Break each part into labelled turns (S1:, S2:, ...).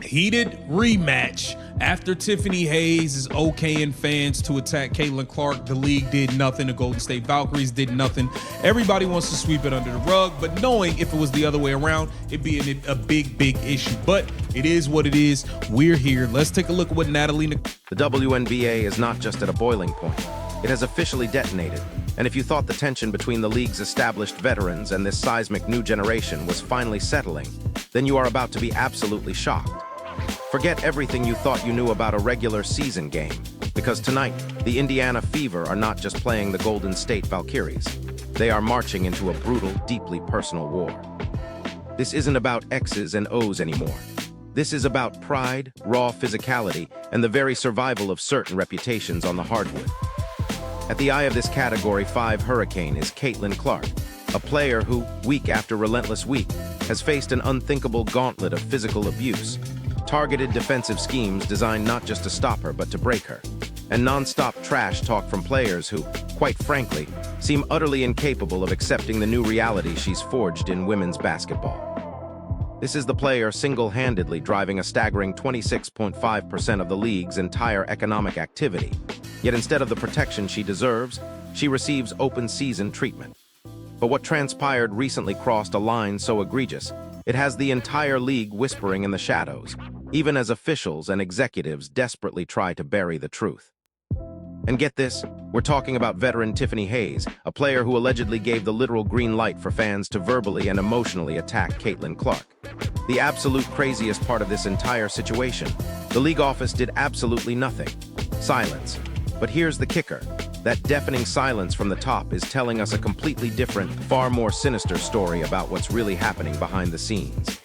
S1: Heated rematch. After Tiffany Hayes is okaying fans to attack Caitlin Clark, the league did nothing. The Golden State Valkyries did nothing. Everybody wants to sweep it under the rug, but knowing if it was the other way around, it'd be a big issue. But it is what it is. We're here. Let's take a look at what Natalie Nakase.
S2: The WNBA is not just at a boiling point. It has officially detonated. And if you thought the tension between the league's established veterans and this seismic new generation was finally settling, then you are about to be absolutely shocked. Forget everything you thought you knew about a regular season game, because tonight, the Indiana Fever are not just playing the Golden State Valkyries. They are marching into a brutal, deeply personal war. This isn't about X's and O's anymore. This is about pride, raw physicality, and the very survival of certain reputations on the hardwood. At the eye of this Category 5 hurricane is Caitlin Clark, a player who, week after relentless week, has faced an unthinkable gauntlet of physical abuse, targeted defensive schemes designed not just to stop her but to break her, and non-stop trash talk from players who, quite frankly, seem utterly incapable of accepting the new reality she's forged in women's basketball. This is the player single-handedly driving a staggering 26.5% of the league's entire economic activity, yet instead of the protection she deserves, she receives open season treatment. But what transpired recently crossed a line so egregious, it has the entire league whispering in the shadows, even as officials and executives desperately try to bury the truth. And get this, we're talking about veteran Tiffany Hayes, a player who allegedly gave the literal green light for fans to verbally and emotionally attack Caitlin Clark. The absolute craziest part of this entire situation, the league office did absolutely nothing. Silence. But here's the kicker. That deafening silence from the top is telling us a completely different, far more sinister story about what's really happening behind the scenes.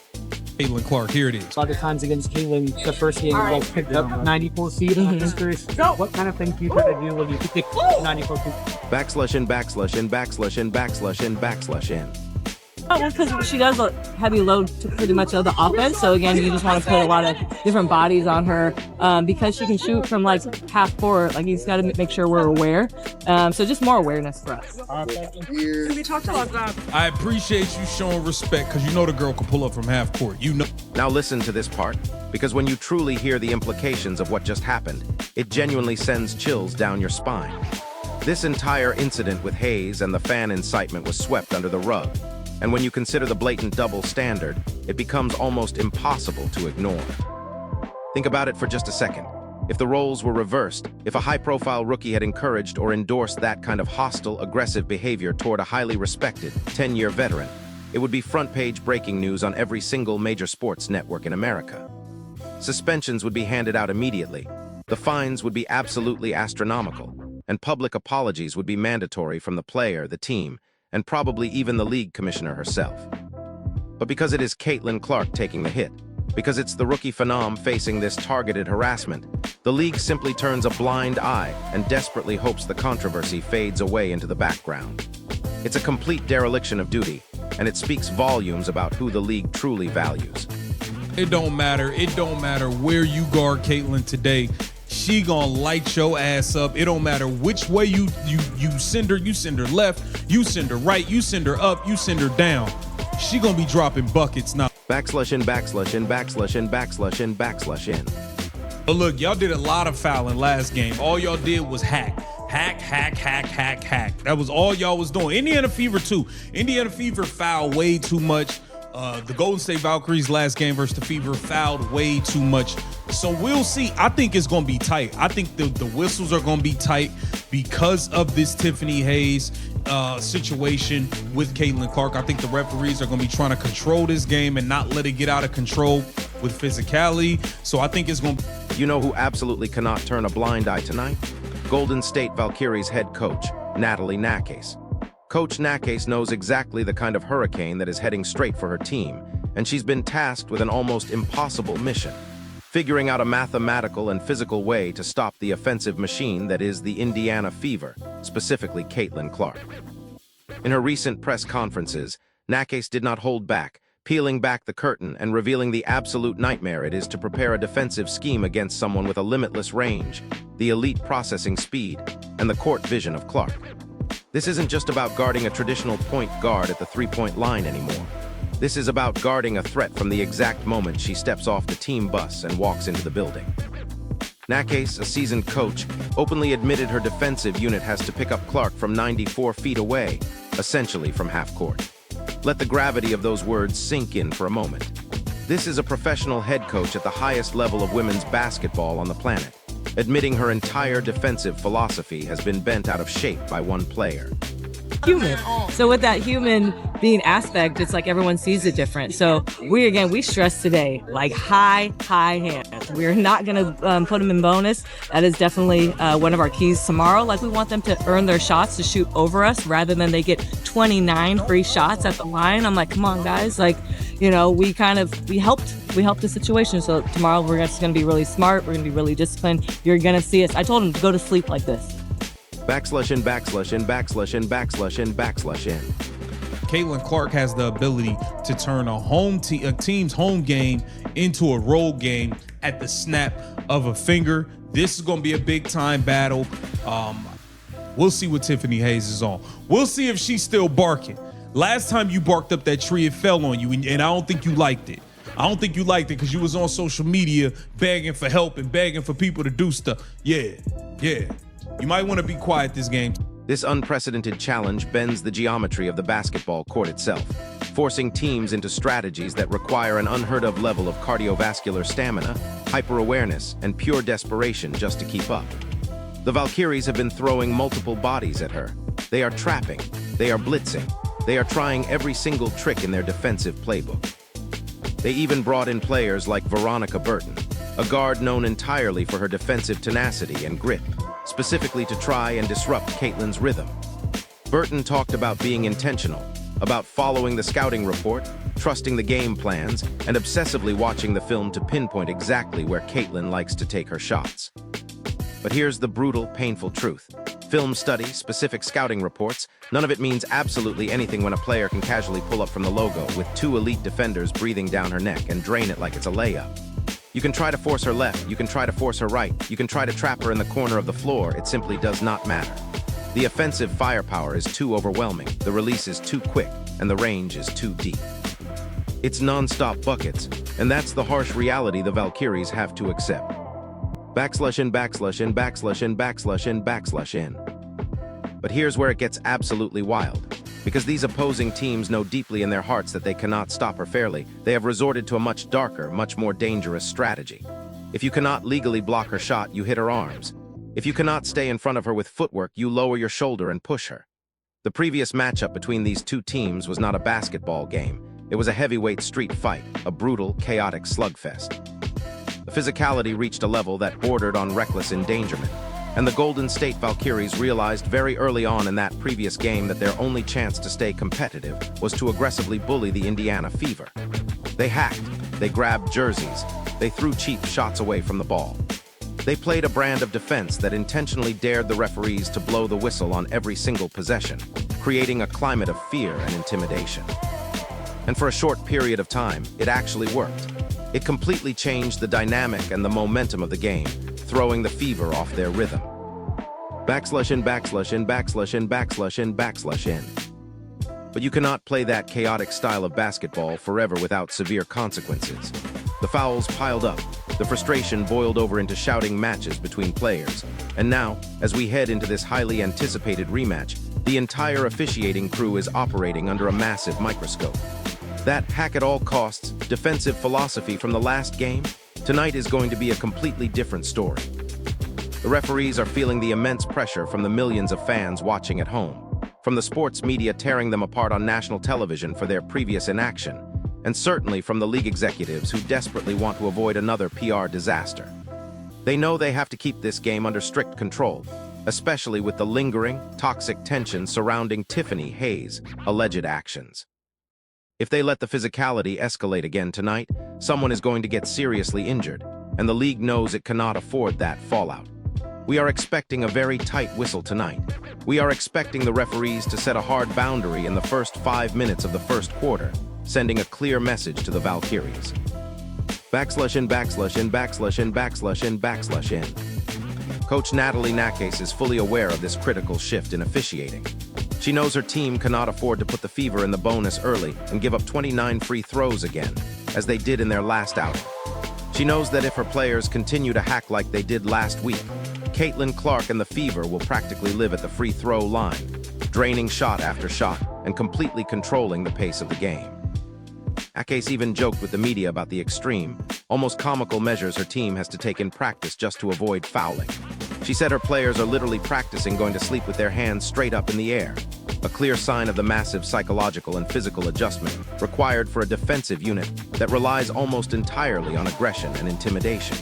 S1: Caitlin Clark, here it is.
S3: A lot of times against Caitlin, the first game you guys picked up 94 seed. I'm just curious, what kind of things do you try to do when you pick 94 seed?
S2: Backslash in, backslash in, backslash in, backslash in, backslash in.
S4: Oh, well, because she does a heavy load to pretty much of the offense. So again, you just want to put a lot of different bodies on her because she can shoot from like half court. Like, you just got to make sure we're aware. So just more awareness for us.
S5: We talked about that.
S1: I appreciate you showing respect because you know the girl can pull up from half court. You know.
S2: Now listen to this part, because when you truly hear the implications of what just happened, it genuinely sends chills down your spine. This entire incident with Hayes and the fan incitement was swept under the rug. And when you consider the blatant double standard, it becomes almost impossible to ignore. Think about it for just a second. If the roles were reversed, if a high-profile rookie had encouraged or endorsed that kind of hostile, aggressive behavior toward a highly respected, 10-year veteran, it would be front-page breaking news on every single major sports network in America. Suspensions would be handed out immediately, the fines would be absolutely astronomical, and public apologies would be mandatory from the player, the team, and probably even the league commissioner herself. But because it is Caitlin Clark taking the hit, because it's the rookie phenom facing this targeted harassment, the league simply turns a blind eye and desperately hopes the controversy fades away into the background. It's a complete dereliction of duty, and it speaks volumes about who the league truly values.
S1: It don't matter. It don't matter where you guard Caitlin today. She gonna light your ass up. It don't matter which way you send her. You send her left, you send her right, you send her up, you send her down. She gonna be dropping buckets now.
S2: Backslash in, backslash in, backslash in, backslash in, backslash in.
S1: But look, y'all did a lot of fouling last game. All y'all did was hack. Hack, hack, hack, hack, hack. That was all y'all was doing. Indiana Fever too. Indiana Fever fouled way too much. The Golden State Valkyries last game versus the Fever fouled way too much. So we'll see. I think it's going to be tight. I think the whistles are going to be tight because of this Tiffany Hayes situation with Caitlin Clark. I think the referees are going to be trying to control this game and not let it get out of control with physicality. So I think it's going to...
S2: You know who absolutely cannot turn a blind eye tonight? Golden State Valkyries head coach, Natalie Nakase. Coach Nakase knows exactly the kind of hurricane that is heading straight for her team, and she's been tasked with an almost impossible mission, figuring out a mathematical and physical way to stop the offensive machine that is the Indiana Fever, specifically Caitlin Clark. In her recent press conferences, Nakase did not hold back, peeling back the curtain and revealing the absolute nightmare it is to prepare a defensive scheme against someone with a limitless range, the elite processing speed, and the court vision of Clark. This isn't just about guarding a traditional point guard at the three-point line anymore. This is about guarding a threat from the exact moment she steps off the team bus and walks into the building. Nakase, a seasoned coach, openly admitted her defensive unit has to pick up Clark from 94 feet away, essentially from half court. Let the gravity of those words sink in for a moment. This is a professional head coach at the highest level of women's basketball on the planet, admitting her entire defensive philosophy has been bent out of shape by one player.
S4: Human. So with that human being aspect, it's like everyone sees it different. So we stress today, like high hands. We're not going to put them in bonus. That is definitely one of our keys tomorrow. Like we want them to earn their shots to shoot over us rather than they get 29 free shots at the line. I'm like, come on guys. Like, you know, we helped the situation. So tomorrow we're just going to be really smart. We're going to be really disciplined. You're going to see us. I told them to go to sleep like this.
S2: Backslash in, backslash in, backslash in, backslash in, backslash in.
S1: Caitlin Clark has the ability to turn a team's home game into a road game at the snap of a finger. This is going to be a big time battle. We'll see what Tiffany Hayes is on. We'll see if she's still barking. Last time you barked up that tree, it fell on you, and I don't think you liked it. I don't think you liked it because you was on social media begging for help and begging for people to do stuff. Yeah. You might want to be quiet this game.
S2: This unprecedented challenge bends the geometry of the basketball court itself, forcing teams into strategies that require an unheard-of level of cardiovascular stamina, hyper-awareness, and pure desperation just to keep up. The Valkyries have been throwing multiple bodies at her. They are trapping, they are blitzing, they are trying every single trick in their defensive playbook. They even brought in players like Veronica Burton, a guard known entirely for her defensive tenacity and grit, specifically to try and disrupt Caitlin's rhythm. Burton talked about being intentional, about following the scouting report, trusting the game plans, and obsessively watching the film to pinpoint exactly where Caitlin likes to take her shots. But here's the brutal, painful truth. Film study, specific scouting reports, none of it means absolutely anything when a player can casually pull up from the logo with two elite defenders breathing down her neck and drain it like it's a layup. You can try to force her left, you can try to force her right, you can try to trap her in the corner of the floor, it simply does not matter. The offensive firepower is too overwhelming, the release is too quick, and the range is too deep. It's non-stop buckets, and that's the harsh reality the Valkyries have to accept. Backslash in, backslash in, backslash in, backslash in, backslash in. But here's where it gets absolutely wild. Because these opposing teams know deeply in their hearts that they cannot stop her fairly, they have resorted to a much darker, much more dangerous strategy. If you cannot legally block her shot, you hit her arms. If you cannot stay in front of her with footwork, you lower your shoulder and push her. The previous matchup between these two teams was not a basketball game. It was a heavyweight street fight, a brutal, chaotic slugfest. The physicality reached a level that bordered on reckless endangerment, and the Golden State Valkyries realized very early on in that previous game that their only chance to stay competitive was to aggressively bully the Indiana Fever. They hacked, they grabbed jerseys, they threw cheap shots away from the ball. They played a brand of defense that intentionally dared the referees to blow the whistle on every single possession, creating a climate of fear and intimidation. And for a short period of time, it actually worked. It completely changed the dynamic and the momentum of the game, throwing the Fever off their rhythm. Backslash in, backslash in, backslash in, backslash in, backslash in. But you cannot play that chaotic style of basketball forever without severe consequences. The fouls piled up, the frustration boiled over into shouting matches between players, and now, as we head into this highly anticipated rematch, the entire officiating crew is operating under a massive microscope. That hack-at-all-costs defensive philosophy from the last game, tonight is going to be a completely different story. The referees are feeling the immense pressure from the millions of fans watching at home, from the sports media tearing them apart on national television for their previous inaction, and certainly from the league executives who desperately want to avoid another PR disaster. They know they have to keep this game under strict control, especially with the lingering, toxic tension surrounding Tiffany Hayes' alleged actions. If they let the physicality escalate again tonight, someone is going to get seriously injured, and the league knows it cannot afford that fallout. We are expecting a very tight whistle tonight. We are expecting the referees to set a hard boundary in the first 5 minutes of the first quarter, sending a clear message to the Valkyries. Backslash in, backslash in, backslash in, backslash in, backslash in. Coach Natalie Nakase is fully aware of this critical shift in officiating. She knows her team cannot afford to put the Fever in the bonus early and give up 29 free throws again, as they did in their last outing. She knows that if her players continue to hack like they did last week, Caitlin Clark and the Fever will practically live at the free throw line, draining shot after shot and completely controlling the pace of the game. Nakase even joked with the media about the extreme, almost comical measures her team has to take in practice just to avoid fouling. She said her players are literally practicing going to sleep with their hands straight up in the air, a clear sign of the massive psychological and physical adjustment required for a defensive unit that relies almost entirely on aggression and intimidation.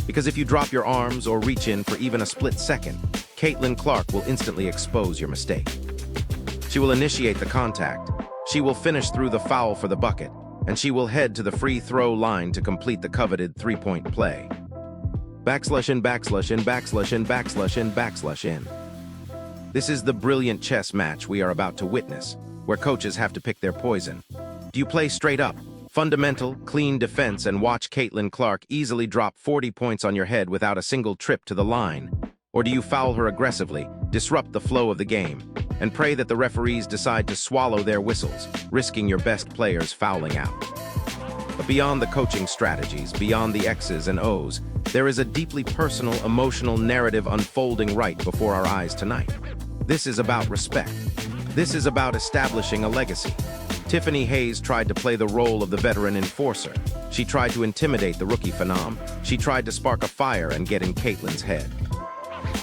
S2: Because if you drop your arms or reach in for even a split second, Caitlin Clark will instantly expose your mistake. She will initiate the contact, she will finish through the foul for the bucket, and she will head to the free throw line to complete the coveted three-point play. Backslash in, backslash in, backslash in, backslash in, backslash in. This is the brilliant chess match we are about to witness, where coaches have to pick their poison. Do you play straight up, fundamental, clean defense and watch Caitlin Clark easily drop 40 points on your head without a single trip to the line? Or do you foul her aggressively, disrupt the flow of the game, and pray that the referees decide to swallow their whistles, risking your best players fouling out? But beyond the coaching strategies, beyond the X's and O's, there is a deeply personal, emotional narrative unfolding right before our eyes tonight. This is about respect. This is about establishing a legacy. Tiffany Hayes tried to play the role of the veteran enforcer. She tried to intimidate the rookie phenom. She tried to spark a fire and get in Caitlin's head.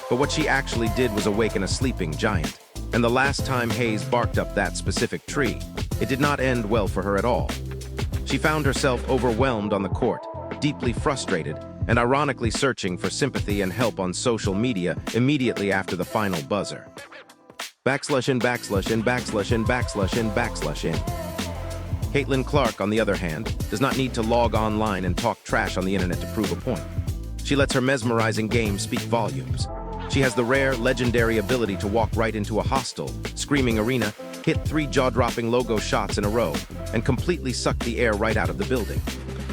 S2: But what she actually did was awaken a sleeping giant. And the last time Hayes barked up that specific tree, it did not end well for her at all. She found herself overwhelmed on the court, deeply frustrated, and ironically searching for sympathy and help on social media immediately after the final buzzer. Backslash in, backslash in, backslash in, backslash in, backslash in. Caitlin Clark, on the other hand, does not need to log online and talk trash on the internet to prove a point. She lets her mesmerizing game speak volumes. She has the rare, legendary ability to walk right into a hostile, screaming arena, hit 3 jaw-dropping logo shots in a row, and completely suck the air right out of the building.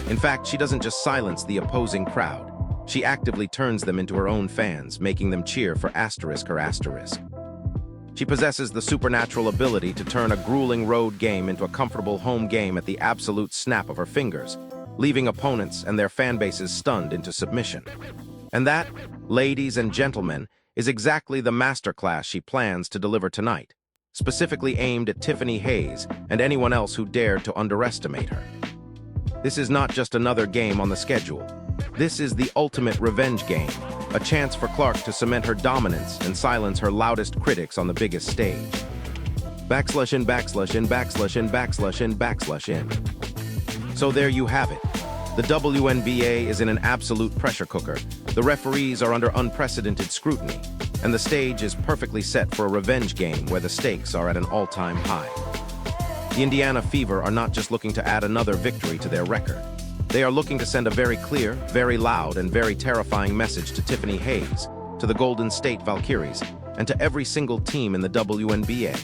S2: In fact, she doesn't just silence the opposing crowd. She actively turns them into her own fans, making them cheer for asterisk or asterisk. She possesses the supernatural ability to turn a grueling road game into a comfortable home game at the absolute snap of her fingers, leaving opponents and their fan bases stunned into submission. And that, ladies and gentlemen, is exactly the masterclass she plans to deliver tonight, specifically aimed at Tiffany Hayes and anyone else who dared to underestimate her. This is not just another game on the schedule. This is the ultimate revenge game, a chance for Clark to cement her dominance and silence her loudest critics on the biggest stage. Backslash in, backslash in, backslash in, backslash in, backslash in. So there you have it. The WNBA is in an absolute pressure cooker. The referees are under unprecedented scrutiny, and the stage is perfectly set for a revenge game where the stakes are at an all-time high. The Indiana Fever are not just looking to add another victory to their record. They are looking to send a very clear, very loud, and very terrifying message to Tiffany Hayes, to the Golden State Valkyries, and to every single team in the WNBA.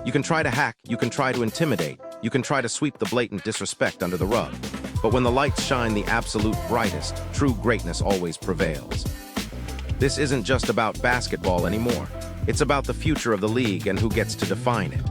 S2: You can try to hack, you can try to intimidate, you can try to sweep the blatant disrespect under the rug. But when the lights shine the absolute brightest, true greatness always prevails. This isn't just about basketball anymore. It's about the future of the league and who gets to define it.